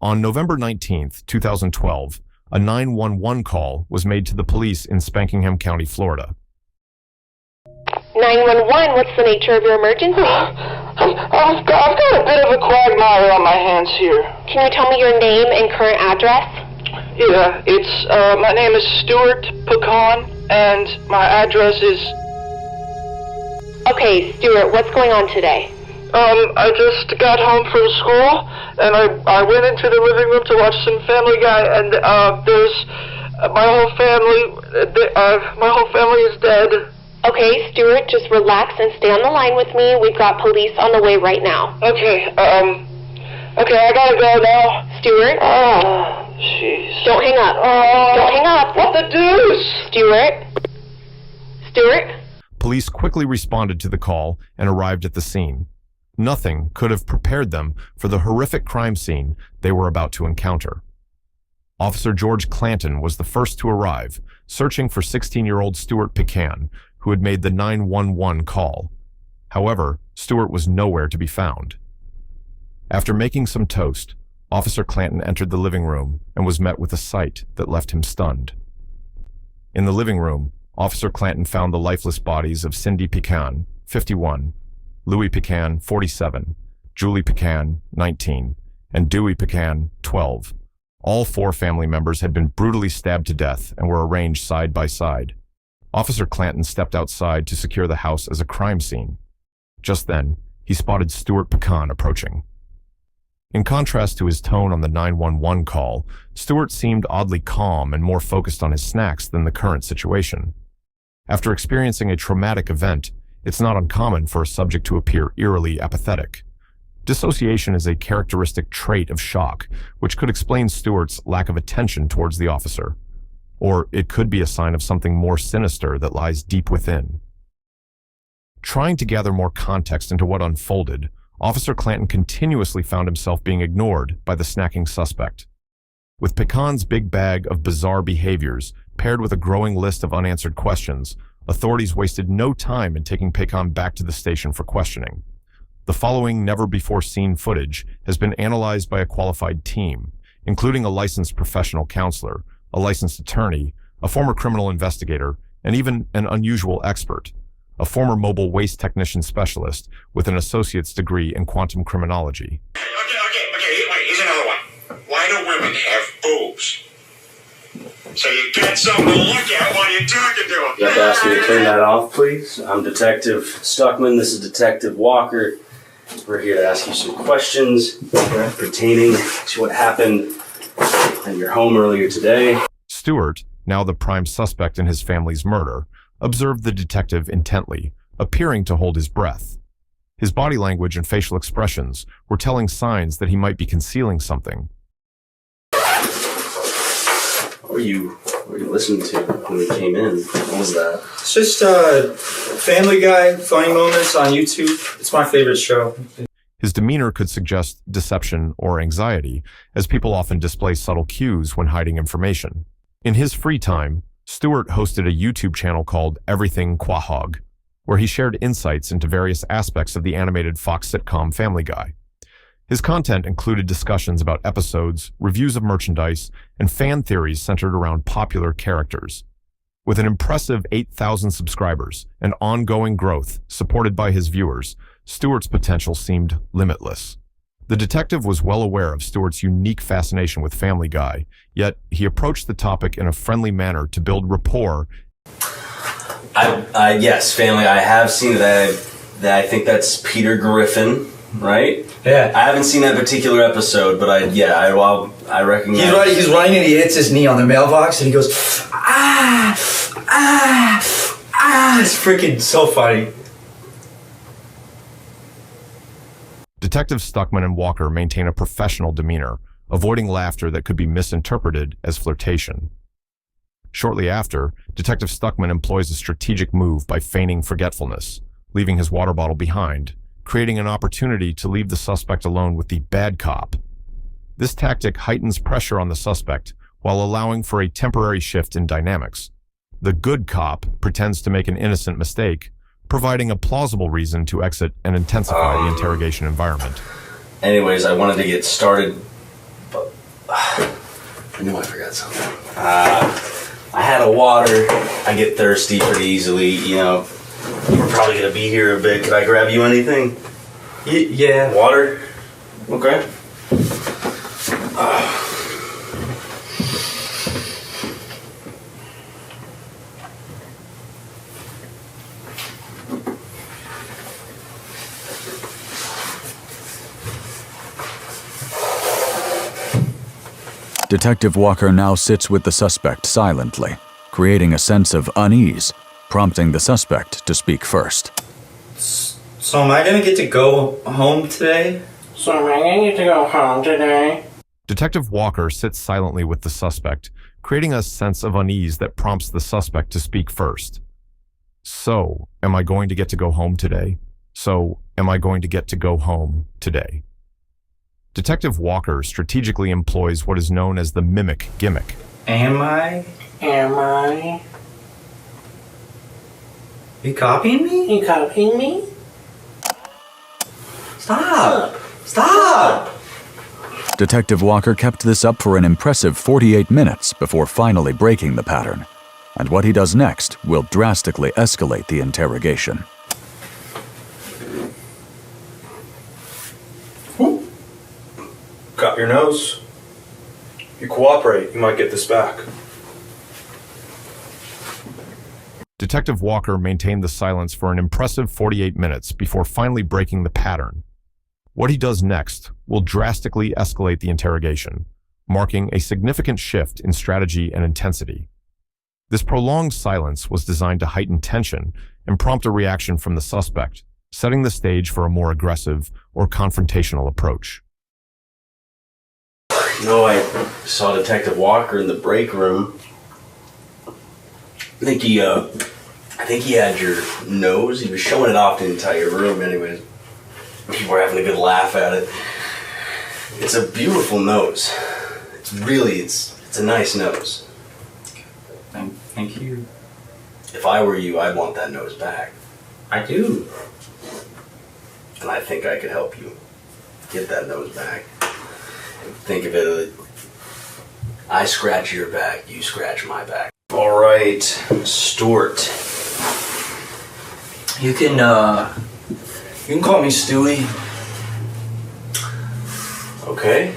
On November 19th, 2012, a 911 call was made to the police in Spankingham County, Florida. 911, what's the nature of your emergency? I've got a bit of a quagmire on my hands here. Can you tell me your name and current address? Yeah, my name is Stuart Pecan, and my address is... Okay, Stuart, what's going on today? I just got home from school, and I went into the living room to watch some Family Guy, and there's my whole family is dead. Okay, Stuart, just relax and stay on the line with me. We've got police on the way right now. Okay, I gotta go now. Stuart? Oh, jeez. Don't hang up. Don't hang up. What the deuce? Stuart? Police quickly responded to the call and arrived at the scene. Nothing could have prepared them for the horrific crime scene they were about to encounter. Officer George Clanton was the first to arrive, searching for 16-year-old Stuart Pecan, who had made the 911 call. However, Stuart was nowhere to be found. After making some toast, Officer Clanton entered the living room and was met with a sight that left him stunned. In the living room, Officer Clanton found the lifeless bodies of Cindy Pecan, 51, Louis Pecan, 47, Julie Pecan, 19, and Dewey Pecan, 12. All 4 family members had been brutally stabbed to death and were arranged side by side. Officer Clanton stepped outside to secure the house as a crime scene. Just then, he spotted Stuart Pecan approaching. In contrast to his tone on the 911 call, Stuart seemed oddly calm and more focused on his snacks than the current situation. After experiencing a traumatic event, it's not uncommon for a subject to appear eerily apathetic. Dissociation is a characteristic trait of shock, which could explain Stuart's lack of attention towards the officer. Or it could be a sign of something more sinister that lies deep within. Trying to gather more context into what unfolded, Officer Clanton continuously found himself being ignored by the snacking suspect. With Pecan's big bag of bizarre behaviors, paired with a growing list of unanswered questions, authorities wasted no time in taking Pecan back to the station for questioning. The following never-before-seen footage has been analyzed by a qualified team, including a licensed professional counselor, a licensed attorney, a former criminal investigator, and even an unusual expert, a former mobile waste technician specialist with an associate's degree in quantum criminology. Okay, wait, here's another one. Why do women have boobs? So you get something to look at while you're talking to them. You have to ask me to turn that off, please. I'm Detective Stuckman. This is Detective Walker. We're here to ask you some questions pertaining to what happened in your home earlier today. Stuart, now the prime suspect in his family's murder, observed the detective intently, appearing to hold his breath. His body language and facial expressions were telling signs that he might be concealing something. What were you listening to when we came in? What was that? It's just Family Guy, funny moments on YouTube. It's my favorite show. His demeanor could suggest deception or anxiety, as people often display subtle cues when hiding information. In his free time, Stuart hosted a YouTube channel called Everything Quahog, where he shared insights into various aspects of the animated Fox sitcom Family Guy. His content included discussions about episodes, reviews of merchandise, and fan theories centered around popular characters. With an impressive 8,000 subscribers and ongoing growth supported by his viewers, Stuart's potential seemed limitless. The detective was well aware of Stuart's unique fascination with Family Guy, yet he approached the topic in a friendly manner to build rapport. Yes, Family. I have seen that. I think that's Peter Griffin, right? Yeah. I haven't seen that particular episode, but I recognize. He's running and he hits his knee on the mailbox and he goes, It's freaking so funny. Detectives Stuckman and Walker maintain a professional demeanor, avoiding laughter that could be misinterpreted as flirtation. Shortly after, Detective Stuckman employs a strategic move by feigning forgetfulness, leaving his water bottle behind, creating an opportunity to leave the suspect alone with the bad cop. This tactic heightens pressure on the suspect while allowing for a temporary shift in dynamics. The good cop pretends to make an innocent mistake, providing a plausible reason to exit and intensify the interrogation environment. Anyways, I wanted to get started I knew I forgot something. I had a water. I get thirsty pretty easily, you know. We're probably gonna be here a bit. Could I grab you anything? Yeah. Water? Okay. Detective Walker now sits with the suspect silently, creating a sense of unease, prompting the suspect to speak first. So am I gonna get to go home today? Detective Walker sits silently with the suspect, creating a sense of unease that prompts the suspect to speak first. So, am I going to get to go home today? So, am I going to get to go home today? Detective Walker strategically employs what is known as the mimic gimmick. Am I? You copying me? Stop! Detective Walker kept this up for an impressive 48 minutes before finally breaking the pattern, and what he does next will drastically escalate the interrogation. Got your nose? You cooperate, you might get this back. Detective Walker maintained the silence for an impressive 48 minutes before finally breaking the pattern. What he does next will drastically escalate the interrogation, marking a significant shift in strategy and intensity. This prolonged silence was designed to heighten tension and prompt a reaction from the suspect, setting the stage for a more aggressive or confrontational approach. No, I saw Detective Walker in the break room. I think he had your nose. He was showing it off the entire room anyways. People were having a good laugh at it. It's a beautiful nose. It's a nice nose. Thank you. If I were you, I'd want that nose back. I do. And I think I could help you get that nose back. Think of it, I scratch your back, you scratch my back. All right, Stuart. You can call me Stewie. Okay,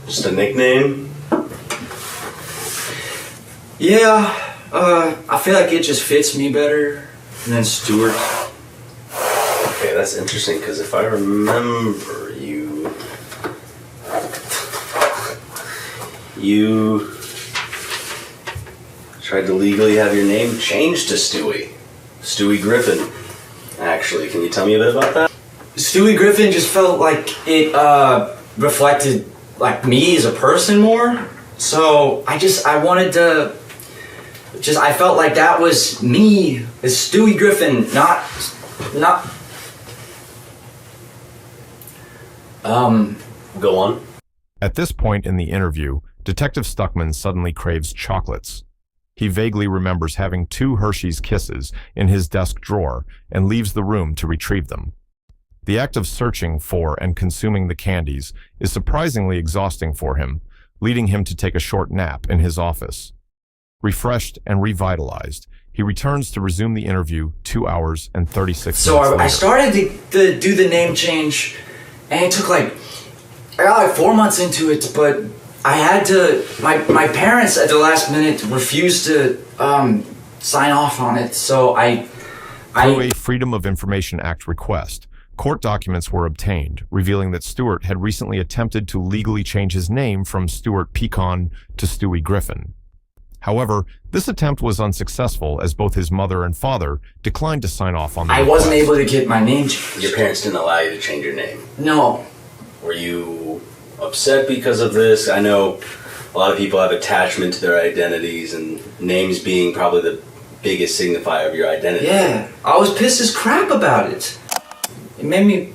just a nickname? Yeah, I feel like it just fits me better than Stuart. Okay, that's interesting, because if I remember you tried to legally have your name changed to Stewie. Stewie Griffin. Actually, can you tell me a bit about that? Stewie Griffin just felt like it reflected like me as a person more. So I felt like that was me as Stewie Griffin, not Go on. At this point in the interview, Detective Stuckman suddenly craves chocolates. He vaguely remembers having 2 Hershey's Kisses in his desk drawer and leaves the room to retrieve them. The act of searching for and consuming the candies is surprisingly exhausting for him, leading him to take a short nap in his office. Refreshed and revitalized, he returns to resume the interview 2 hours and 36 minutes So I later. started to do the name change, and it took I got 4 months into it, but I had to, my parents at the last minute refused to sign off on it, so Through a Freedom of Information Act request, court documents were obtained, revealing that Stewart had recently attempted to legally change his name from Stuart Pecan to Stewie Griffin. However, this attempt was unsuccessful as both his mother and father declined to sign off on the request. wasn't able to get my name changed. Your parents didn't allow you to change your name. No. Were you upset because of this? I know a lot of people have attachment to their identities, and names being probably the biggest signifier of your identity. Yeah, I was pissed as crap about it. It made me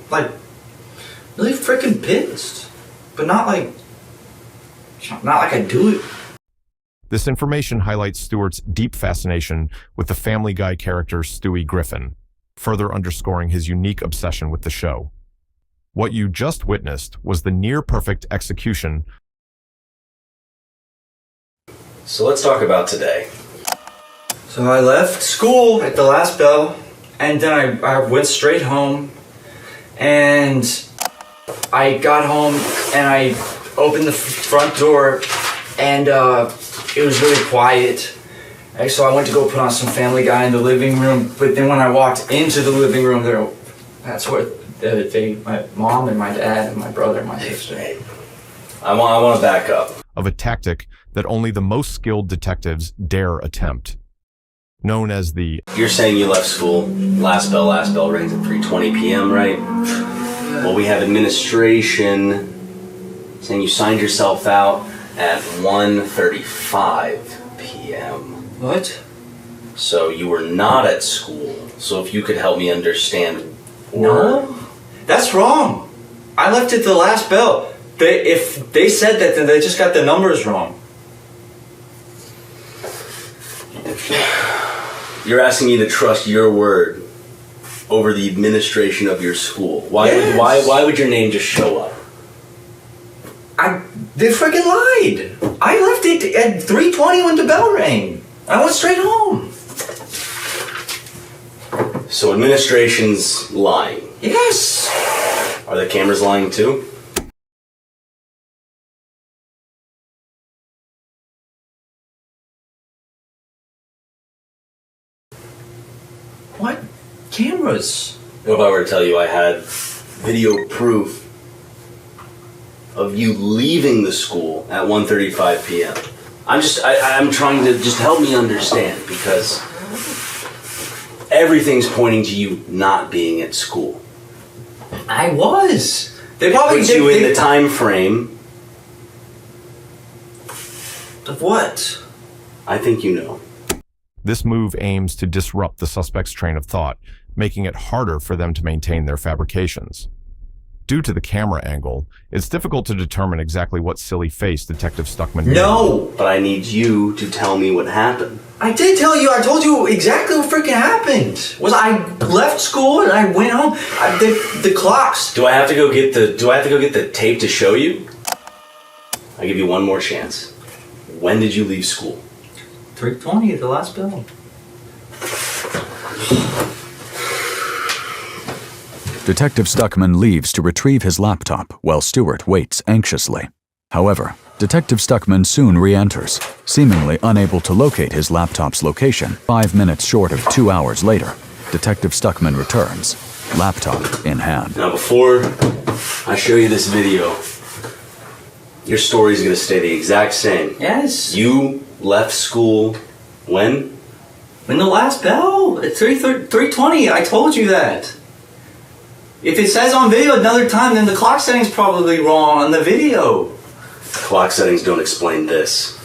really freaking pissed, but not like I do it. This information highlights Stewart's deep fascination with the Family Guy character Stewie Griffin, further underscoring his unique obsession with the show. What you just witnessed was the near-perfect execution So let's talk about today. So I left school at the last bell, and then I went straight home, and I got home and I opened the front door, and it was really quiet. So I went to go put on some Family Guy in the living room, but then when I walked into the living room, that's where my mom and my dad and my brother and my sister. I want to back up. Of a tactic that only the most skilled detectives dare attempt. Known as the You're saying you left school, last bell rings at 3:20 p.m., right? Well, we have administration saying you signed yourself out at 1:35 p.m. What? So you were not at school. So if you could help me understand. No, that's wrong. I left at the last bell. If they said that, then they just got the numbers wrong. You're asking me to trust your word over the administration of your school. Yes. Why would your name just show up? They freaking lied. I left it at 3:20 when the bell rang. I went straight home. So administration's lying. Yes. Are the cameras lying too? What? Cameras? What if I were to tell you I had video proof of you leaving the school at 1:35 p.m.? I'm trying to just help me understand, because everything's pointing to you not being at school. I was. They It probably puts you in the time frame. Of what? I think you know. This move aims to disrupt the suspect's train of thought, making it harder for them to maintain their fabrications. Due to the camera angle, it's difficult to determine exactly what silly face Detective Stuckman made. No. But I need you to tell me what happened. I did tell you. I told you exactly what freaking happened. Was I left school and I went home. The clocks. Do I have to go get the tape to show you? I give you one more chance. When did you leave school? 3:20 at the last bell. Detective Stuckman leaves to retrieve his laptop while Stewart waits anxiously. However, Detective Stuckman soon re-enters, seemingly unable to locate his laptop's location. 5 minutes short of 2 hours later, Detective Stuckman returns, laptop in hand. Now, before I show you this video, your story is going to stay the exact same. Yes. You left school when? When the last bell at 3:20. I told you that. If it says on video another time, then the clock setting's probably wrong on the video. Clock settings don't explain this.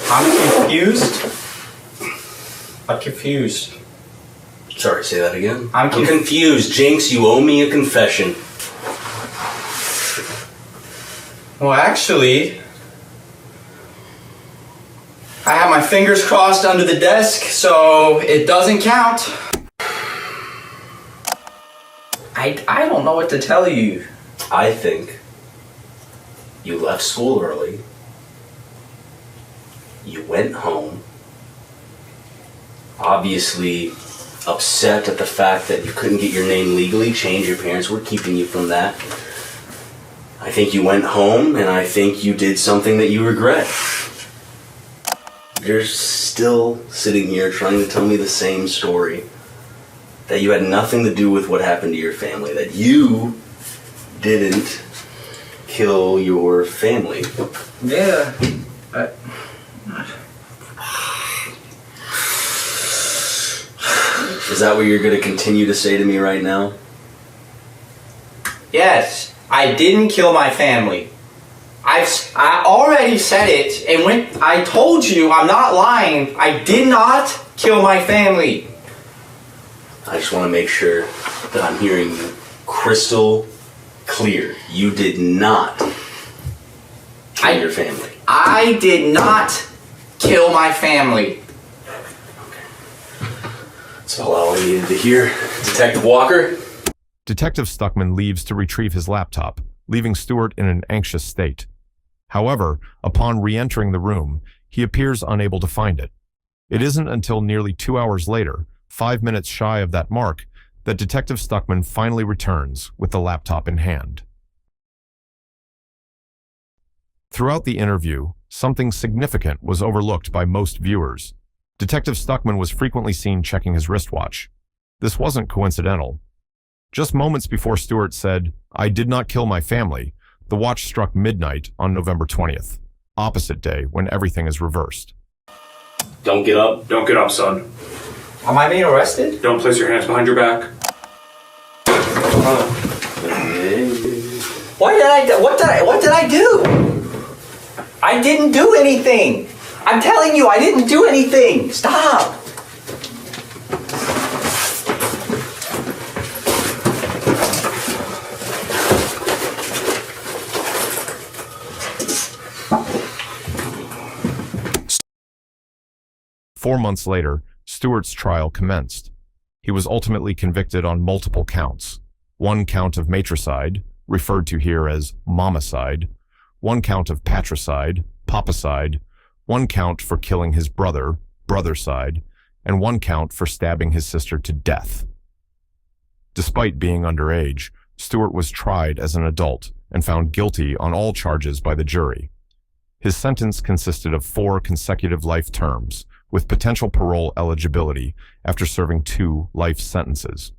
I'm confused. I'm confused. Sorry, say that again? I'm confused. Jinx, you owe me a confession. Well, actually, I have my fingers crossed under the desk, so it doesn't count. I don't know what to tell you. I think you left school early. You went home, obviously upset at the fact that you couldn't get your name legally changed. Your parents were keeping you from that. I think you went home, and I think you did something that you regret. You're still sitting here trying to tell me the same story, that you had nothing to do with what happened to your family, that you didn't kill your family. Yeah. Is that what you're going to continue to say to me right now? Yes, I didn't kill my family. I already said it, and when I told you, I'm not lying. I did not kill my family. I just want to make sure that I'm hearing you crystal clear. You did not kill your family. I did not kill my family. That's all I needed to hear. Detective Walker? Detective Stuckman leaves to retrieve his laptop, leaving Stewart in an anxious state. However, upon re-entering the room, he appears unable to find it. It isn't until nearly 2 hours later, 5 minutes shy of that mark, that Detective Stuckman finally returns with the laptop in hand. Throughout the interview, something significant was overlooked by most viewers. Detective Stuckman was frequently seen checking his wristwatch. This wasn't coincidental. Just moments before Stewart said, "I did not kill my family," the watch struck midnight on November 20th, opposite day when everything is reversed. Don't get up. Don't get up, son. Am I being arrested? Don't place your hands behind your back. What did I do? I didn't do anything. I'm telling you, I didn't do anything. Stop. Four months later, Stewart's trial commenced. He was ultimately convicted on multiple counts. One count of matricide, referred to here as momicide, one count of patricide, papicide, one count for killing his brother, brothercide, and one count for stabbing his sister to death. Despite being underage, Stewart was tried as an adult and found guilty on all charges by the jury. His sentence consisted of 4 consecutive life terms, with potential parole eligibility after serving 2 life sentences.